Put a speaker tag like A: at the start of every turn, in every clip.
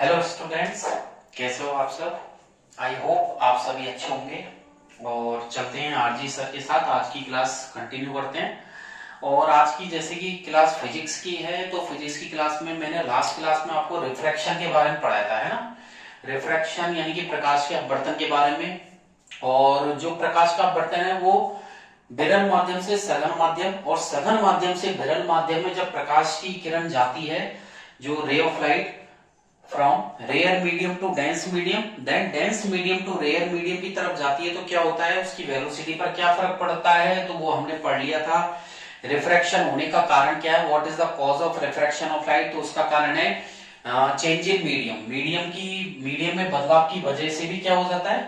A: Hello students, कैसे हो आप सब। आई होप आप सभी अच्छे होंगे। और चलते हैं आरजी सर के साथ, आज की क्लास कंटिन्यू करते हैं। और आज की जैसे कि क्लास फिजिक्स की है, तो फिजिक्स की क्लास में मैंने लास्ट क्लास में आपको रिफ्रैक्शन के बारे में पढ़ाया था, है ना। रिफ्रैक्शन यानी कि प्रकाश के अपवर्तन के बारे में। और जो प्रकाश का अपवर्तन है वो विरल माध्यम से सघन माध्यम और सघन माध्यम से विरल माध्यम में जब प्रकाश की किरण जाती है, जो ray of light from rare medium to dense medium, then dense medium to rare medium की तरफ जाती है, तो क्या होता है, उसकी वेलोसिटी पर क्या फर्क पड़ता है, तो वो हमने पढ़ लिया था। रिफ्रैक्शन होने का कारण क्या है, what is the cause of refraction of light, तो उसका कारण है चेंज इन मीडियम। मीडियम में बदलाव की वजह से भी क्या हो जाता है,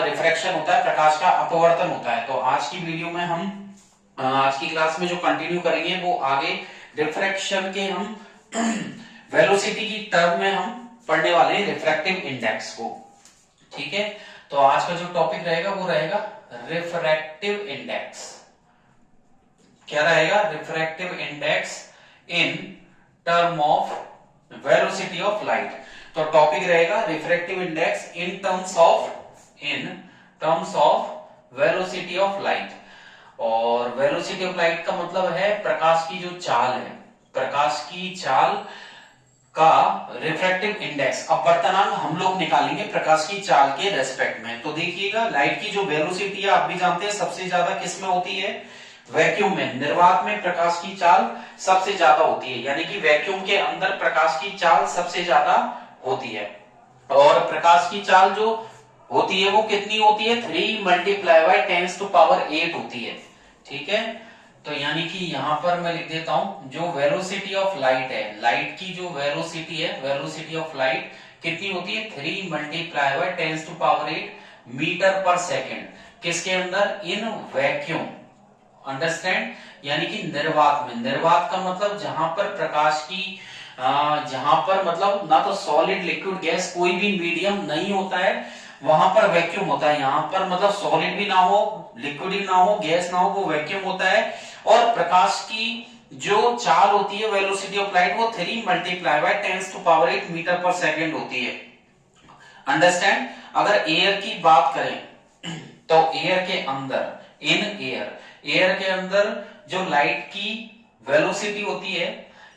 A: रिफ्रैक्शन होता है, प्रकाश का अपवर्तन होता है। तो आज की वीडियो में हम आज की क्लास में जो कंटिन्यू करेंगे वो आगे रिफ्रैक्शन के हम वेलोसिटी की टर्म में हम पढ़ने वाले हैं रिफ्रैक्टिव इंडेक्स को। ठीक है, तो आज का जो टॉपिक रहेगा वो रहेगा रिफ्रैक्टिव इंडेक्स। क्या रहेगा, refractive index in term of velocity of light. तो टॉपिक रहेगा refractive index in terms of velocity of light. और वेलोसिटी ऑफ लाइट का मतलब है प्रकाश की जो चाल है, प्रकाश की चाल का रिफ्रैक्टिव इंडेक्स, अपवर्तनांक हम लोग निकालेंगे प्रकाश की चाल के रेस्पेक्ट में। तो देखिएगा, लाइट की जो वेलोसिटी है आप भी जानते हैं सबसे ज्यादा किस में होती है, वैक्यूम में। निर्वात में प्रकाश की चाल सबसे ज्यादा होती है, यानी कि वैक्यूम के अंदर प्रकाश की चाल सबसे ज्यादा होती है। और प्रकाश की चाल जो होती है वो कितनी होती है, 3 मल्टीप्लाई बाई 10⁸ होती है। ठीक है, तो यानी कि यहां पर मैं लिख देता हूं, जो वेलोसिटी ऑफ लाइट है, लाइट की जो वेलोसिटी है, वेलोसिटी ऑफ लाइट कितनी होती है, 3 मल्टीप्लाई बाई 10⁸ मीटर पर सेकेंड। किसके अंदर, इन वैक्यूम। अंडरस्टैंड, यानी कि निर्वात में। निर्वात का मतलब जहां पर प्रकाश की जहां पर मतलब ना तो सॉलिड लिक्विड गैस कोई भी मीडियम नहीं होता है, वहां पर वैक्यूम होता है। यहां पर मतलब सॉलिड भी ना हो, लिक्विड भी ना हो, गैस ना हो, वो वैक्यूम होता है। और प्रकाश की जो चाल होती है, वेलोसिटी ऑफ लाइट, वो 3 मल्टीप्लाई बाई 10⁸ मीटर पर सेकेंड होती है। अंडरस्टैंड, अगर एयर की बात करें तो एयर के अंदर, इन एयर के अंदर जो लाइट की वेलोसिटी होती है,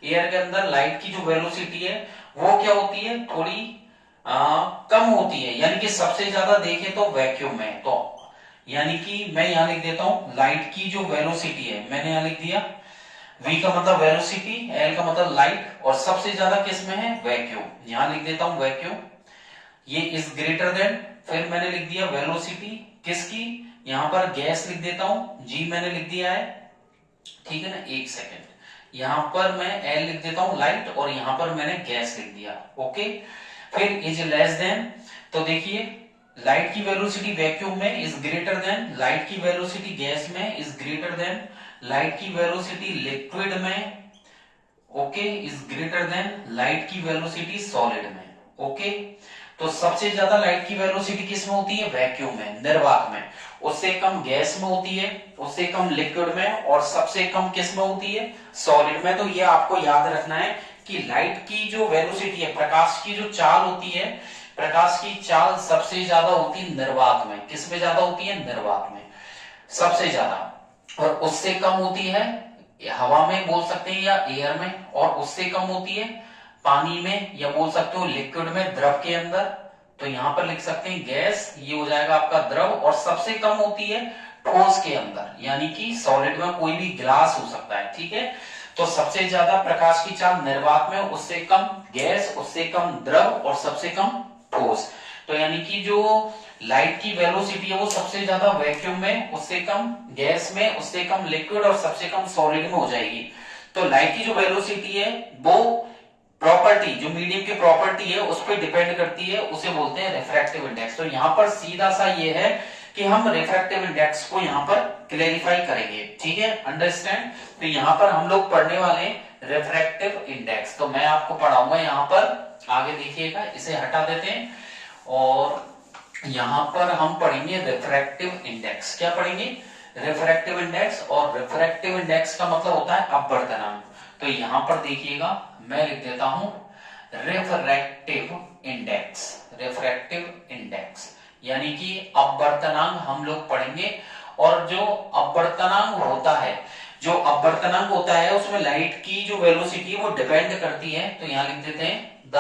A: एयर के अंदर लाइट की जो वेलोसिटी है वो क्या होती है, थोड़ी कम होती है। यानी कि सबसे ज्यादा देखें तो वैक्यूम में। तो यानी कि मैं यहां लिख देता हूं, लाइट की जो वेलोसिटी है, मैंने यहां लिख दिया v का मतलब वेलोसिटी, l का मतलब लाइट, और सबसे ज्यादा किस में है, वैक्यूम। यहां लिख देता हूं वैक्यूम, ये इज ग्रेटर देन, फिर मैंने लिख दिया वेलोसिटी किसकी, यहां पर गैस लिख देता हूं, g मैंने लिख दिया है। ठीक है ना, एक सेकेंड, यहां पर मैं l लिख देता हूं लाइट, और यहां पर मैंने गैस लिख दिया। ओके, फिर इज लेस देन, तो देखिए लाइट की वेलोसिटी वैक्यूम में इज ग्रेटर देन, लाइट की वेलोसिटी गैस में इज ग्रेटर देन, लाइट की वेलोसिटी लिक्विड में, okay, is greater than light की वेलोसिटी सॉलिड में। ओके, तो सबसे ज्यादा लाइट की वेलोसिटी किस में होती है, वैक्यूम में, निर्वात में। उससे कम गैस में होती है, उससे कम लिक्विड में, और सबसे कम किस में होती है, सॉलिड में। तो ये आपको याद रखना है कि लाइट की जो वेलोसिटी है, प्रकाश की जो चाल होती है, प्रकाश की चाल सबसे ज्यादा होती है निर्वात में। किस में ज्यादा होती है, निर्वात में सबसे ज्यादा। और उससे कम होती है हवा में, बोल सकते हैं, या एयर में, और उससे कम होती है पानी में, या बोल सकते हो लिक्विड में, द्रव के अंदर। तो यहां पर लिख सकते हैं गैस, ये हो जाएगा आपका द्रव। और सबसे कम होती है ठोस के अंदर, यानी कि सॉलिड में कोई भी ग्लास हो सकता है। ठीक है, तो सबसे ज्यादा प्रकाश की चाल निर्वात में, उससे कम गैस, उससे कम द्रव, और सबसे कम ठोस। तो यानी कि जो लाइट की वेलोसिटी है वो सबसे ज्यादा वैक्यूम में, उससे कम गैस में, उससे कम लिक्विड, और सबसे कम सॉलिड में हो जाएगी। तो लाइट की जो वेलोसिटी है वो प्रॉपर्टी, जो मीडियम की प्रॉपर्टी है उस पर डिपेंड करती है, उसे बोलते हैं रिफ्रैक्टिव इंडेक्स। तो यहां पर सीधा सा ये है कि हम रिफ्रैक्टिव इंडेक्स को यहां पर क्लेरिफाई करेंगे। ठीक है, अंडरस्टैंड। तो यहां पर हम लोग पढ़ने वाले रिफ्रैक्टिव इंडेक्स, तो मैं आपको पढ़ाऊंगा यहां पर, आगे देखिएगा, इसे हटा देते हैं। और यहां पर हम पढ़ेंगे रिफ्रैक्टिव इंडेक्स। क्या पढ़ेंगे, रिफ्रैक्टिव इंडेक्स। और रिफ्रैक्टिव इंडेक्स का मतलब होता है अपवर्तनांक। तो यहां पर देखिएगा, मैं लिख देता हूं रिफ्रैक्टिव इंडेक्स, रिफ्रैक्टिव इंडेक्स यानी कि अपवर्तनांक हम लोग पढ़ेंगे। और जो अपवर्तनांक होता है, जो अपवर्तनांक होता है उसमें लाइट की जो वेलोसिटी है वो डिपेंड करती है। तो यहां लिख देते हैं the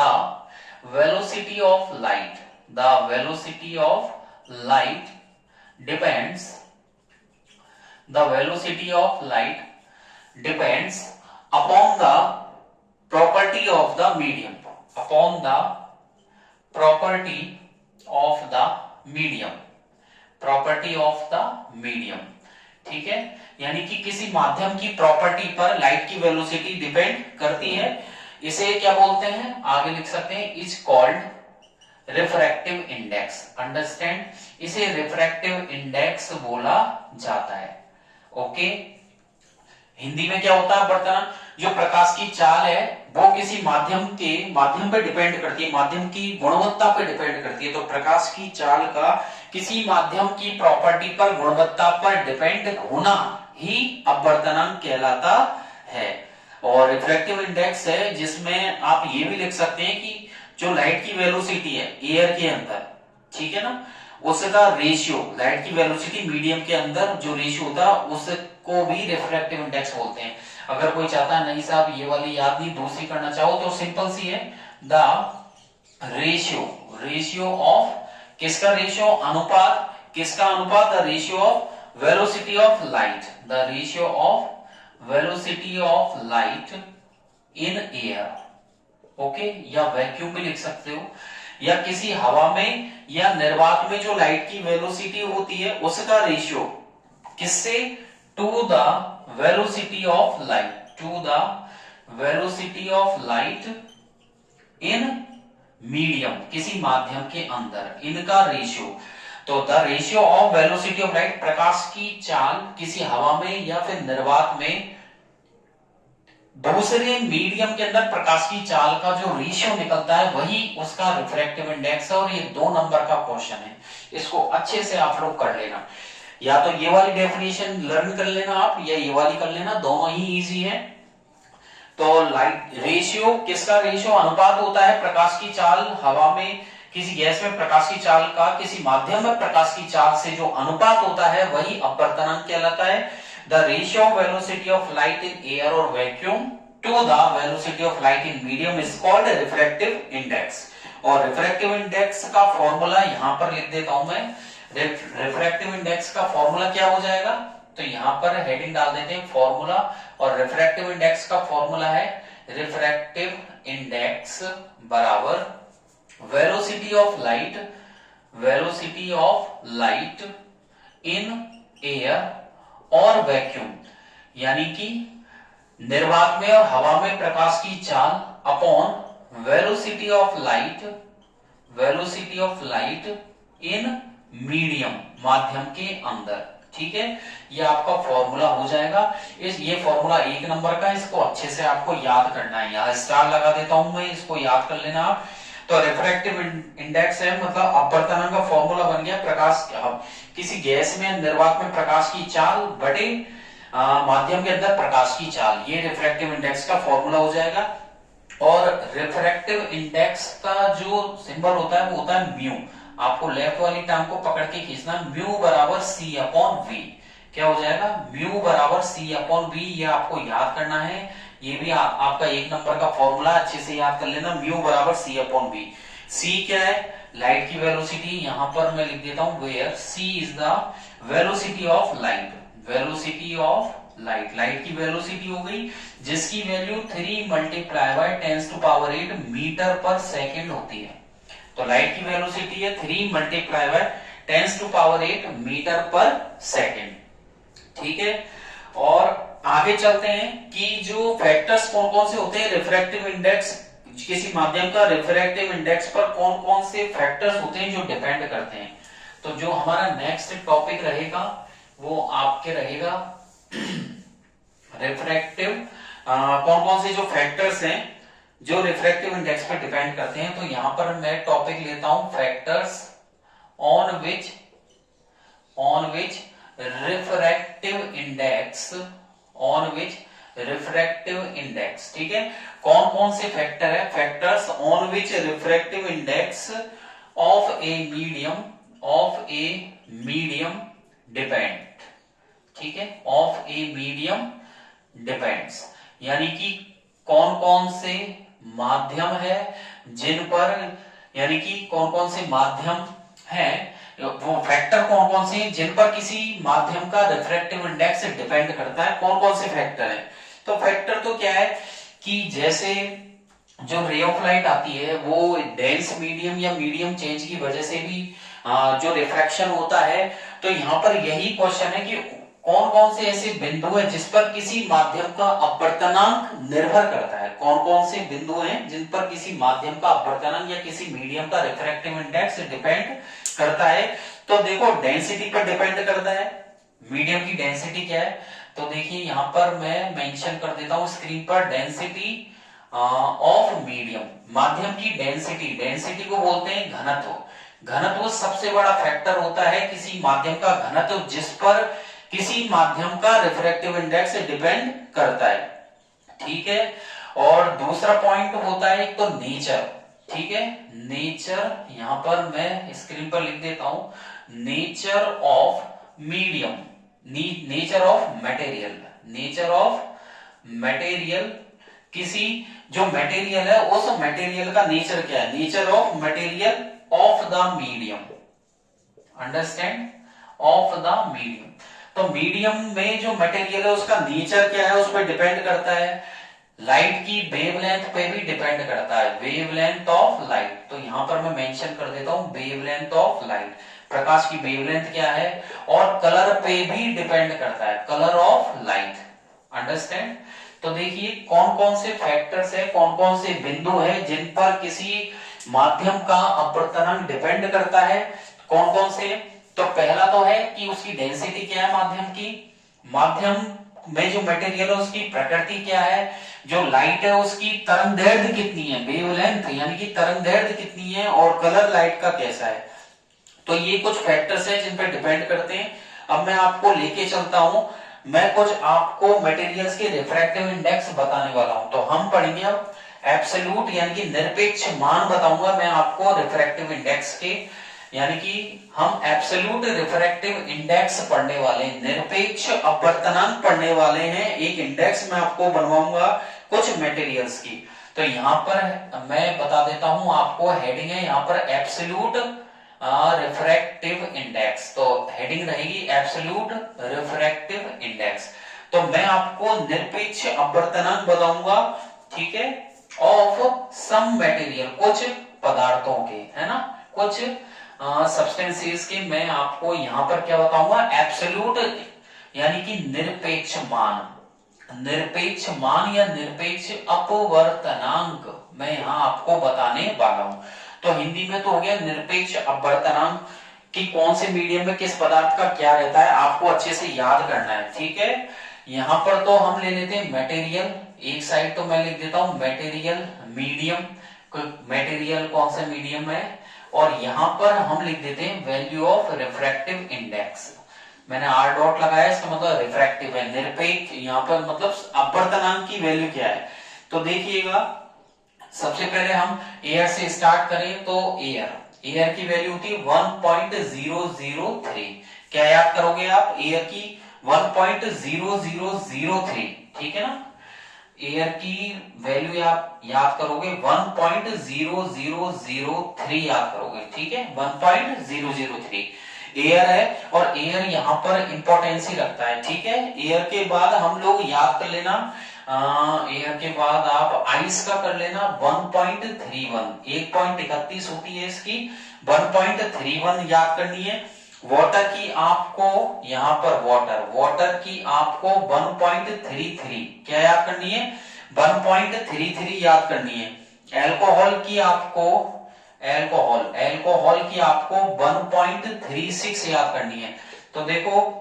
A: velocity of light, the velocity of light depends, the velocity of light depends upon the property of the medium, upon the property of the medium, property of the medium। ठीक है, यानी कि किसी माध्यम की प्रॉपर्टी पर light की velocity depend करती है। इसे क्या बोलते हैं, आगे लिख सकते हैं, is called refractive index. Understand, इसे रिफ्रैक्टिव इंडेक्स बोला जाता है। ओके, हिंदी में क्या होता है, अपवर्तनांक जो प्रकाश की चाल है वो किसी माध्यम पे डिपेंड करती है, माध्यम की गुणवत्ता पे डिपेंड करती है। तो प्रकाश की चाल का किसी माध्यम की प्रॉपर्टी पर, गुणवत्ता पर डिपेंड होना ही अपवर्तनांक कहलाता है। और रिफ्रैक्टिव इंडेक्स है जिसमें आप ये भी लिख सकते हैं कि जो लाइट की वेलोसिटी है एयर के अंदर, ठीक है ना, उसका रेशियो, लाइट की वेलोसिटी मीडियम के अंदर जो रेशियो होता है उसको भी रिफ्रैक्टिव इंडेक्स बोलते हैं। अगर कोई चाहता है नहीं साहब ये वाली याद नहीं, दूसरी करना चाहो तो सिंपल सी है, द रेशियो, रेशियो ऑफ, किसका रेशियो, अनुपात, किसका अनुपात, the ratio of velocity of light, the ratio of velocity of light in air. Okay, या वैक्यूम भी लिख सकते हो, या किसी हवा में या निर्वात में जो लाइट की वेलोसिटी होती है उसका रेशियो किससे, to the velocity of light, to the velocity of light in medium, किसी माध्यम के अंदर, इनका रेशियो। तो the ratio of velocity of light, प्रकाश की चाल किसी हवा में या फिर निर्वात में दूसरे मीडियम के अंदर प्रकाश की चाल का जो रेशियो निकलता है वही उसका रिफ्रैक्टिव इंडेक्स है। और ये 2 नंबर का क्वेश्चन है, इसको अच्छे से आप लोग कर लेना, या तो ये वाली डेफिनेशन लर्न कर लेना आप, या ये वाली कर लेना, दोनों ही इजी है। तो लाइट रेशियो, किसका रेशियो, अनुपात होता है प्रकाश की चाल, हवा में किसी गैस में प्रकाश की चाल का किसी माध्यम में प्रकाश की चाल से जो अनुपात होता है वही अपवर्तनांक कहलाता है। The ratio of velocity of light in air or vacuum to the velocity of light in medium is called refractive index। और रिफ्रैक्टिव इंडेक्स का फॉर्मूला यहां पर लिख देता हूं मैं। रिफ्रैक्टिव इंडेक्स का फॉर्मूला क्या हो जाएगा, तो यहां पर हेडिंग डाल देते हैं फॉर्मूला, और रिफ्रैक्टिव इंडेक्स का फॉर्मूला है, रिफ्रैक्टिव इंडेक्स बराबर velocity of light, velocity of light in air और वैक्यूम, यानी कि निर्वात में और हवा में प्रकाश की चाल upon velocity of light, velocity of light in medium, माध्यम के अंदर। ठीक है, ये आपका फॉर्मूला हो जाएगा। ये फॉर्मूला 1 नंबर का, इसको अच्छे से आपको याद करना है, यहां स्टार लगा देता हूं मैं, इसको याद कर लेना आप। तो रिफ्रैक्टिव इंडेक्स है मतलब अपवर्तनांक का फॉर्मूला बन गया, प्रकाश किसी गैस में निर्वात में प्रकाश की चाल बटे माध्यम के अंदर प्रकाश की चाल, ये रिफ्रैक्टिव इंडेक्स का फॉर्मूला हो जाएगा। और रिफ्रैक्टिव इंडेक्स का जो सिंबल होता है वो होता है म्यू। आपको लेफ्ट वाली टांग को पकड़ के खींचना, म्यू बराबर सी अपॉन वी। क्या हो जाएगा, म्यू बराबर सी अपॉन वी, ये आपको याद करना है। ये भी आपका 1 नंबर का फॉर्मूला, अच्छे से याद कर लेना, म्यू बराबर सी अपॉन वी। सी क्या है, लाइट की वेलोसिटी, यहां पर मैं लिख देता हूं where c is the velocity of light, velocity of light, light की वेलोसिटी हो गई जिसकी वैल्यू 3 मल्टीप्लाई बाय 10⁸ मीटर पर सेकेंड होती है। तो लाइट की वेलोसिटी है 3 मल्टीप्लाई बाय 10⁸ मीटर पर सेकेंड। ठीक है, और आगे चलते हैं कि जो फैक्टर्स कौन कौन से होते हैं रिफ्रैक्टिव इंडेक्स, किसी माध्यम का रिफ्रैक्टिव इंडेक्स पर कौन कौन से फैक्टर्स होते हैं जो डिपेंड करते हैं। तो जो हमारा नेक्स्ट टॉपिक रहेगा वो आपके रहेगा रिफ्रैक्टिव, कौन कौन से जो फैक्टर्स हैं जो रिफ्रैक्टिव इंडेक्स पर डिपेंड करते हैं। तो यहां पर मैं टॉपिक लेता हूं factors on which refractive index, on which refractive index. ठीक है, कौन कौन से फैक्टर है, factors on which refractive index of a medium depend, ठीक है, ऑफ ए मीडियम डिपेंड्स, यानी कि कौन कौन से माध्यम है जिन पर, यानी कि कौन कौन से माध्यम है, वो फैक्टर कौन कौन से हैं जिन पर किसी माध्यम का रिफ्रैक्टिव इंडेक्स डिपेंड करता है, कौन कौन से फैक्टर है। तो फैक्टर तो क्या है कि जैसे जो रे ऑफ लाइट आती है वो डेंस मीडियम या मीडियम चेंज की वजह से भी जो रिफ्रैक्शन होता है, तो यहाँ पर यही क्वेश्चन है कि कौन कौन से ऐसे बिंदु है जिस पर किसी माध्यम का अपवर्तनांक निर्भर करता है, कौन कौन से बिंदु हैं जिन पर किसी माध्यम का अपवर्तनांक या किसी मीडियम का रिफ्रैक्टिव इंडेक्स डिपेंड करता है। तो देखो डेंसिटी पर डिपेंड करता है, मीडियम की डेंसिटी क्या है, तो देखिए यहां पर मैं मेंशन कर देता हूं स्क्रीन पर, डेंसिटी ऑफ मीडियम, माध्यम की डेंसिटी, डेंसिटी को बोलते हैं घनत्व, घनत्व सबसे बड़ा फैक्टर होता है किसी माध्यम का घनत्व जिस पर किसी माध्यम का रिफ्रैक्टिव इंडेक्स डिपेंड करता है, ठीक है। और दूसरा पॉइंट होता है एक तो नेचर, ठीक है, नेचर, यहां पर मैं स्क्रीन पर लिख देता हूं, nature of medium, nature of material, nature of material, किसी जो मटेरियल है उस मटेरियल का नेचर क्या है, nature of material of the medium, understand, of the medium. तो मीडियम में जो मटेरियल है उसका नेचर क्या है, उस पर डिपेंड करता है, लाइट की वेवलेंथ पे भी डिपेंड करता है, वेवलेंथ ऑफ लाइट, तो यहां पर मैं मेंशन कर देता हूं वेवलेंथ ऑफ लाइट, प्रकाश की वेवलेंथ क्या है, और कलर पे भी डिपेंड करता है, कलर ऑफ लाइट, अंडरस्टैंड। तो देखिए कौन कौन से फैक्टर्स है, कौन कौन से बिंदु है जिन पर किसी माध्यम का अपवर्तनांक डिपेंड करता है, कौन कौन से। तो पहला तो है कि उसकी डेंसिटी क्या है माध्यम की, माध्यम में जो मटेरियल है उसकी प्रकृति क्या है, जो लाइट है उसकी तरंगदैर्घ्य कितनी है, वेवलेंथ यानी कि तरंगदैर्घ्य कितनी है, और कलर लाइट का कैसा है। तो ये कुछ फैक्टर्स हैं जिन पर डिपेंड करते हैं। अब मैं आपको लेके चलता हूं, मैं कुछ आपको मटेरियल्स के रिफ्रैक्टिव इंडेक्स बताने वाला हूं। तो हम पढ़ेंगे अब एब्सोल्यूट यानी कि निरपेक्ष मान बताऊंगा मैं आपको रिफ्रैक्टिव इंडेक्स के, यानी कि हम एब्सोल्यूट रिफ्रैक्टिव इंडेक्स पढ़ने वाले हैं, निरपेक्ष अपवर्तनांक पढ़ने वाले हैं, एक इंडेक्स मैं आपको बनवाऊंगा कुछ मटेरियल्स की। तो यहाँ पर मैं बता देता हूं आपको, हेडिंग है यहाँ पर एब्सोल्यूट रिफ्रैक्टिव इंडेक्स, तो हेडिंग रहेगी एब्सोल्यूट रिफ्रैक्टिव इंडेक्स। तो मैं आपको निरपेक्ष अपवर्तनांक बताऊंगा, ठीक है, ऑफ सम मटेरियल, कुछ पदार्थों के, है ना, कुछ सब्सटेंसेस के मैं आपको यहां पर क्या बताऊंगा, एब्सोल्यूट यानी कि निरपेक्ष मान, निरपेक्ष मान या निरपेक्ष अपवर्तनांक मैं यहां आपको बताने वाला हूं। तो हिंदी में तो हो गया निरपेक्ष अपवर्तनांक कि कौन से मीडियम में किस पदार्थ का क्या रहता है, आपको अच्छे से याद करना है, ठीक है। यहां पर तो हम ले लेते हैं मटेरियल, एक साइड तो मैं लिख देता हूं मटेरियल मीडियम, मटेरियल कौन सा मीडियम है, और यहां पर हम लिख देते हैं वैल्यू ऑफ रिफ्रैक्टिव इंडेक्स, मैंने आर डॉट लगाया, इसका मतलब रिफ्रैक्टिव है, निरपेक्ष यहाँ पर मतलब अपवर्तनांक की वैल्यू क्या है। तो देखिएगा सबसे पहले हम एयर से स्टार्ट करें, तो एयर की वैल्यू होती है 1.003, क्या याद करोगे आप, एयर की 1.0003, ठीक है ना, एयर की वैल्यू आप याद करोगे 1.0003 याद करोगे, ठीक है, 1.003 एयर है, और एयर यहाँ पर इंपॉर्टेंसी रखता है, ठीक है। एयर के बाद हम लोग याद कर लेना, एयर के बाद आप आइस का कर लेना 1.31, 1.31 होती है इसकी, 1.31 याद करनी है। वाटर की आपको यहाँ पर वाटर की आपको 1.33 क्या याद करनी है, 1.33 याद करनी है। अल्कोहल की आपको 1.36 याद करनी है। तो देखो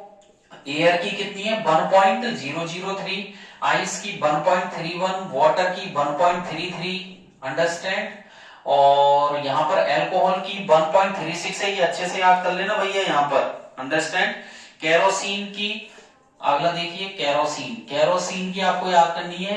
A: एयर की कितनी है 1.003, आइस की 1.31, वाटर की 1.33, अंडरस्टैंड, और यहां पर अल्कोहल की 1.36 है, ये अच्छे से याद कर लेना भैया यहाँ पर, अंडरस्टैंड। केरोसिन की अगला देखिए केरोसिन। केरोसिन की आपको याद करनी है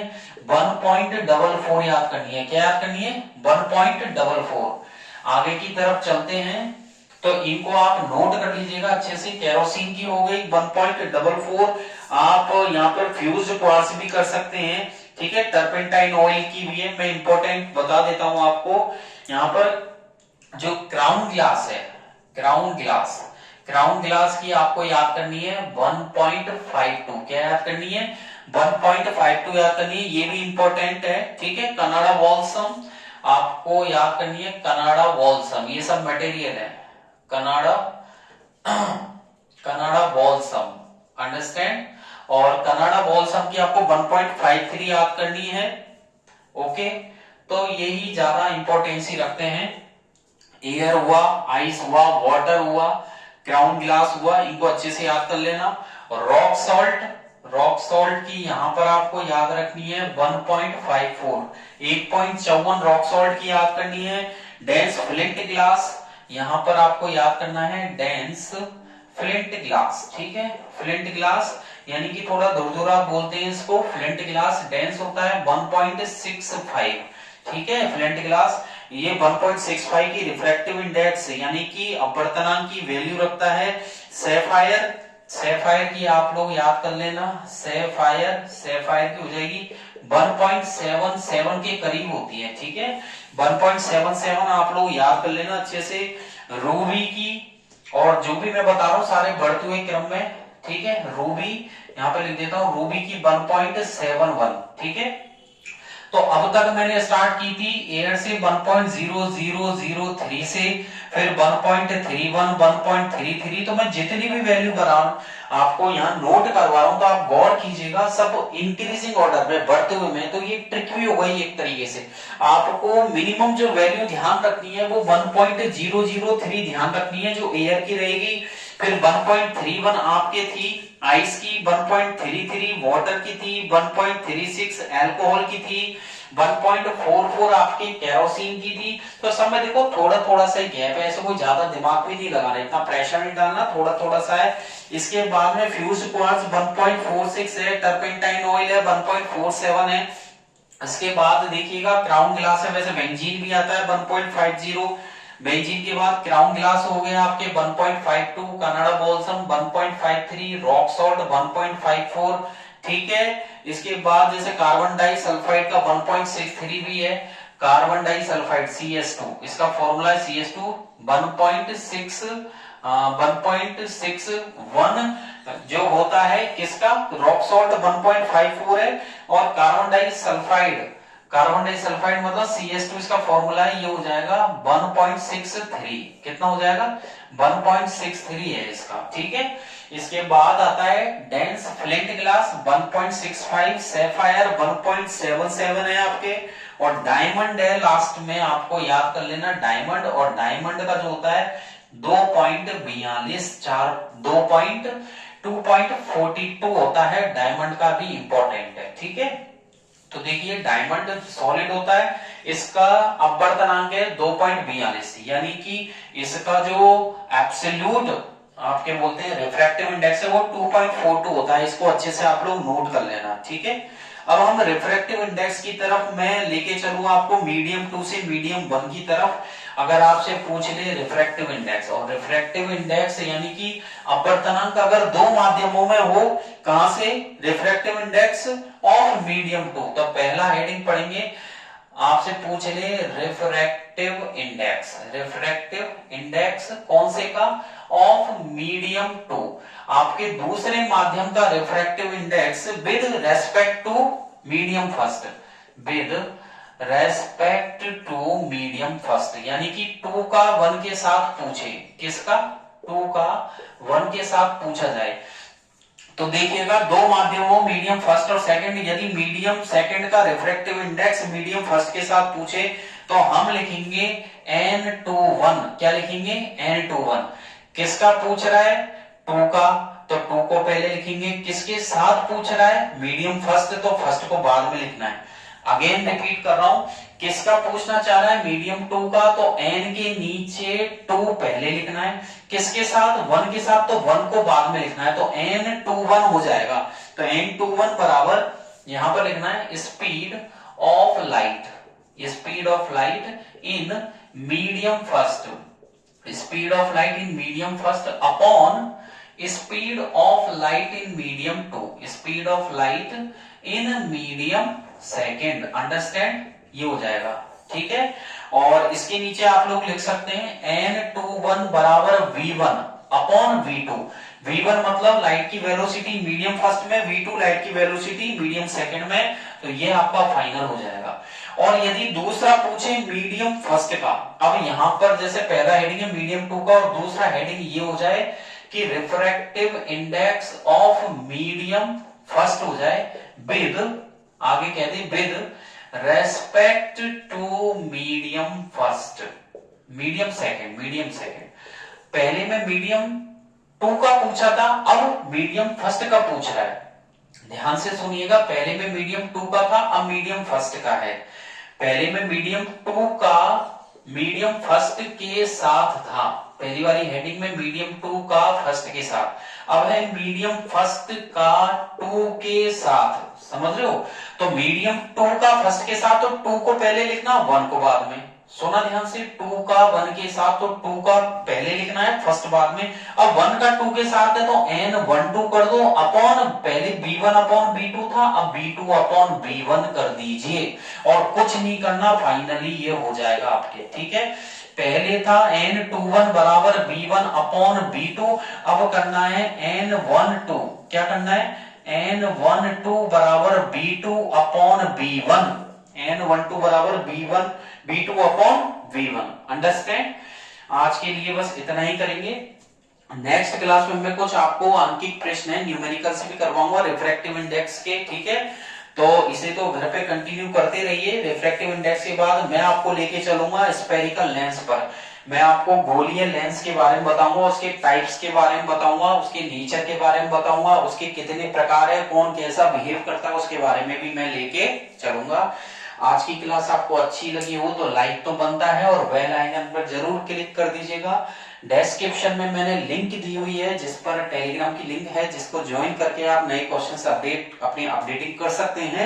A: 1.44 याद करनी है। क्या याद करनी है? 1.44। आगे की तरफ चलते हैं तो इनको आप नोट कर लीजिएगा अच्छे से। केरोसिन की हो गई 1.44। आप यहाँ पर फ्यूज्ड क्वार्ट्ज भी कर सकते हैं, ठीक है। टर्पेंटाइन ऑयल की भी है, मैं इंपॉर्टेंट बता देता हूं आपको। यहाँ पर जो क्राउन ग्लास है, क्राउन ग्लास, क्राउन ग्लास की आपको याद करनी है 1.52। क्या याद करनी है? 1.52 याद करनी है, ये भी इंपॉर्टेंट है, ठीक है। कनाडा वॉल्सम आपको याद करनी है, कनाडा वॉल्सम, ये सब मटेरियल है। Canada Canada balsam, understand. और कनाडा वॉल्सम की आपको 1.53 याद करनी है, ओके। तो यही ज्यादा इंपॉर्टेंसी रखते हैं। एयर हुआ, आइस हुआ, वाटर हुआ, क्राउन ग्लास हुआ, इनको अच्छे से याद कर लेना। रॉक सॉल्ट, रॉक सॉल्ट की यहां पर आपको याद रखनी है 1.54, 1.54 रॉक सॉल्ट की याद करनी है। डेंस फ्लिंट ग्लास, यहां पर आपको याद करना है डेंस फ्लिंट ग्लास, ठीक है। फ्लिंट ग्लास यानी कि थोड़ा धुरधुरा बोलते हैं इसको, फ्लिंट ग्लास। डेंस होता है 1.65, ठीक है। फ्लिंट ग्लास ये 1.65 की रिफ्रैक्टिव इंडेक्स यानी कि अपवर्तनांक की वैल्यू रखता है। सैफायर, सैफायर की आप लोग याद कर लेना, सैफायर, सैफायर की हो जाएगी 1.77 के करीब होती है, ठीक है। 1.77 आप लोग याद कर लेना अच्छे से। रूबी की, और जो भी मैं बता रहा हूं सारे बढ़ते हुए क्रम में, ठीक है। रूबी यहां पे लिख देता हूं, रूबी की 1.71, ठीक है। तो अब तक मैंने स्टार्ट की थी एयर से 1.0003 से, फिर 1.31, 1.33। तो मैं जितनी भी वैल्यू बता रहा हूं आपको यहाँ नोट करवा रहा हूं, तो आप गौर कीजिएगा, सब इंक्रीजिंग ऑर्डर में, बढ़ते हुए में। तो ये ट्रिक भी हो गई एक तरीके से। आपको मिनिमम जो वैल्यू ध्यान रखनी है वो 1.003 ध्यान रखनी है, जो एयर की रहेगी। फिर 1.31 आपके थी आइस की, 1.33 वाटर की थी, 1.36 अल्कोहल की थी, 1.44 आपके केरोसिन की थी। तो सब में देखो थोड़ा थोड़ा सा गैप है, ऐसे कोई ज्यादा दिमाग भी नहीं लगाना, इतना प्रेशर नहीं डालना, थोड़ा थोड़ा सा है। इसके बाद में फ्यूज क्वार्ट्ज 1.46 है, टर्पेंटाइन ऑयल है 1.47 है। इसके बाद देखिएगा क्राउन ग्लास है, वैसे बेंजीन भी आता है 1.50। बेंजीन के बाद क्राउन ग्लास हो गया आपके 1.52, कनाडा बॉल्सम 1.53, रॉक सॉल्ट 1.54, ठीक है। इसके बाद जैसे कार्बन डाई सल्फाइड का 1.63 भी है, कार्बन डाई सल्फाइड CS2, इसका फॉर्मूला है CS2 1.61 जो होता है किसका, रॉक सॉल्ट 1.54 है। और carbon disulphide, carbon disulphide मतलब CS2, इसका फॉर्मूला है, ये हो जाएगा 1.63। कितना हो जाएगा? 1.63 है इसका, ठीक है। इसके बाद आता है डेंस फ्लिंट ग्लास 1.65, सैफायर 1.77 है आपके, और डायमंड है लास्ट में, आपको याद कर लेना डायमंड। और डायमंड का जो होता है 2.42, 2.42 होता है, डायमंड का भी इंपॉर्टेंट है, ठीक है। तो देखिए डायमंड सॉलिड होता है, इसका अपवर्तनांक है 2.42, यानी कि इसका जो एब्सोल्यूट आपके बोलते हैं रिफ्रैक्टिव इंडेक्स है वो 2.42 होता है। इसको अच्छे से आप लोग नोट कर लेना, ठीक है। अब हम रिफ्रैक्टिव इंडेक्स की तरफ मैं लेके चलूंगा आपको मीडियम 2 से मीडियम 1 की तरफ। अगर आपसे पूछ ले रिफ्रैक्टिव इंडेक्स, और रिफ्रैक्टिव इंडेक्स यानी कि अपवर्तनांक अगर दो माध्यमों में हो, कहां से, रिफ्रैक्टिव इंडेक्स ऑफ मीडियम 2, तो पहला हेडिंग पढ़ेंगे, आपसे पूछ ले रिफ्रैक्टिव इंडेक्स, रिफ्रैक्टिव इंडेक्स कौन से का, ऑफ मीडियम 2। आपके दूसरे माध्यम का refractive index with respect to medium first, with respect to medium first, यानी कि 2 का 1 के साथ पूछे, किसका, 2 का 1 के साथ पूछा जाए। तो देखिएगा दो माध्यमों मीडियम फर्स्ट और सेकंड, यदि मीडियम सेकंड का रिफ्रैक्टिव इंडेक्स मीडियम फर्स्ट के साथ पूछे तो हम लिखेंगे N21। क्या लिखेंगे? N21। किसका पूछ रहा है? 2 का, तो 2 को पहले लिखेंगे। किसके साथ पूछ रहा है? मीडियम फर्स्ट, तो फर्स्ट को बाद में लिखना है। अगेन रिपीट कर रहा हूं, किसका पूछना चाह रहा है, मीडियम 2 का, तो n के नीचे 2 पहले लिखना है, किसके साथ, 1 के साथ, तो 1 को बाद में लिखना है, तो n21 हो जाएगा। तो n21 बराबर यहां पर लिखना है speed of light, speed of light in medium first, speed of light in medium first upon speed of light in medium 2, speed of light in medium second. Understand, ये हो जाएगा, ठीक है। और इसके नीचे आप लोग लिख सकते हैं n21 बराबर v1 अपॉन v2, v1 मतलब लाइट की वेलोसिटी मीडियम फर्स्ट में, v2 लाइट की वेलोसिटी मीडियम सेकंड में, तो ये आपका फाइनल हो जाएगा। और यदि दूसरा पूछे मीडियम फर्स्ट का, अब यहां पर जैसे पहला हेडिंग है मीडियम 2 का और दूसरा हेडिंग ये हो जाए कि refractive index of medium first हो जाए विद, आगे कह दे with respect to medium first, medium second, medium second. पहले में मीडियम 2 का पूछा था, अब मीडियम फर्स्ट का पूछ रहा है। ध्यान से सुनिएगा, पहले में मीडियम 2 का था, अब मीडियम फर्स्ट का है। पहले में मीडियम 2 का मीडियम फर्स्ट के साथ था, पहली वाली हेडिंग में मीडियम 2 का फर्स्ट के साथ, अब है मीडियम फर्स्ट का 2 के साथ, समझ रहे हो। तो मीडियम 2 का फर्स्ट के साथ, तो 2 को पहले लिखना, 1 को बाद में। सुना ध्यान से, 2 का 1 के साथ, तो 2 का पहले लिखना है, फर्स्ट बाद में। अब 1 का 2 के साथ है तो n12 कर दो अपॉन, पहले b1 अपॉन b2 था, अब b2 अपॉन b1 कर दीजिए और कुछ नहीं करना, फाइनली ये हो जाएगा आपके, ठीक है। पहले था n21 बराबर b1 अपॉन b2, अब करना है n12, क्या करना है, n12 बराबर b2 अपॉन b1, n12 बराबर b1 b2 upon v1। Understand, आज के लिए बस इतना ही करेंगे। नेक्स्ट क्लास में मैं कुछ आपको अंकित प्रश्न है न्यूमेरिकल से भी करवाऊंगा रिफ्रैक्टिव इंडेक्स के, ठीक है। तो इसे तो घर पे कंटिन्यू करते रहिए। रिफ्रैक्टिव इंडेक्स के बाद मैं आपको लेके चलूंगा स्फेरिकल लेंस पर, मैं आपको गोलीय लेंस के बारे में बताऊंगा, उसके टाइप्स के बारे में बताऊंगा, उसके नेचर के बारे में बताऊंगा, उसके कितने प्रकार है, कौन कैसा बिहेव करता है, उसके बारे में भी मैं लेके चलूंगा। आज की क्लास आपको अच्छी लगी हो तो लाइक तो बनता है और बेल आइकन पर जरूर क्लिक कर दीजिएगा। डिस्क्रिप्शन में मैंने लिंक दी हुई है जिस पर टेलीग्राम की लिंक है, जिसको ज्वाइन करके आप नए क्वेश्चंस अपनी अपडेटिंग कर सकते हैं।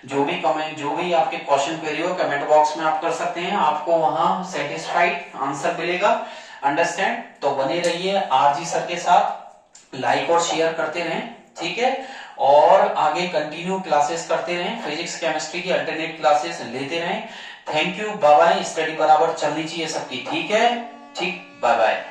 A: जो भी कमेंट, जो भी आपके क्वेश्चन क्वेरी हो कमेंट बॉक्स में आप कर सकते हैं, आपको वहां सेटिस्फाइड आंसर मिलेगा। अंडरस्टैंड, तो बने रहिए आरजी सर के साथ, लाइक और शेयर करते रहें, ठीक है। और आगे कंटिन्यू क्लासेस करते रहें, फिजिक्स केमिस्ट्री की अल्टरनेट क्लासेस लेते रहें। Thank you, bye bye. Study बराबर चलनी चाहिए सबकी, ठीक है, ठीक, बाय बाय।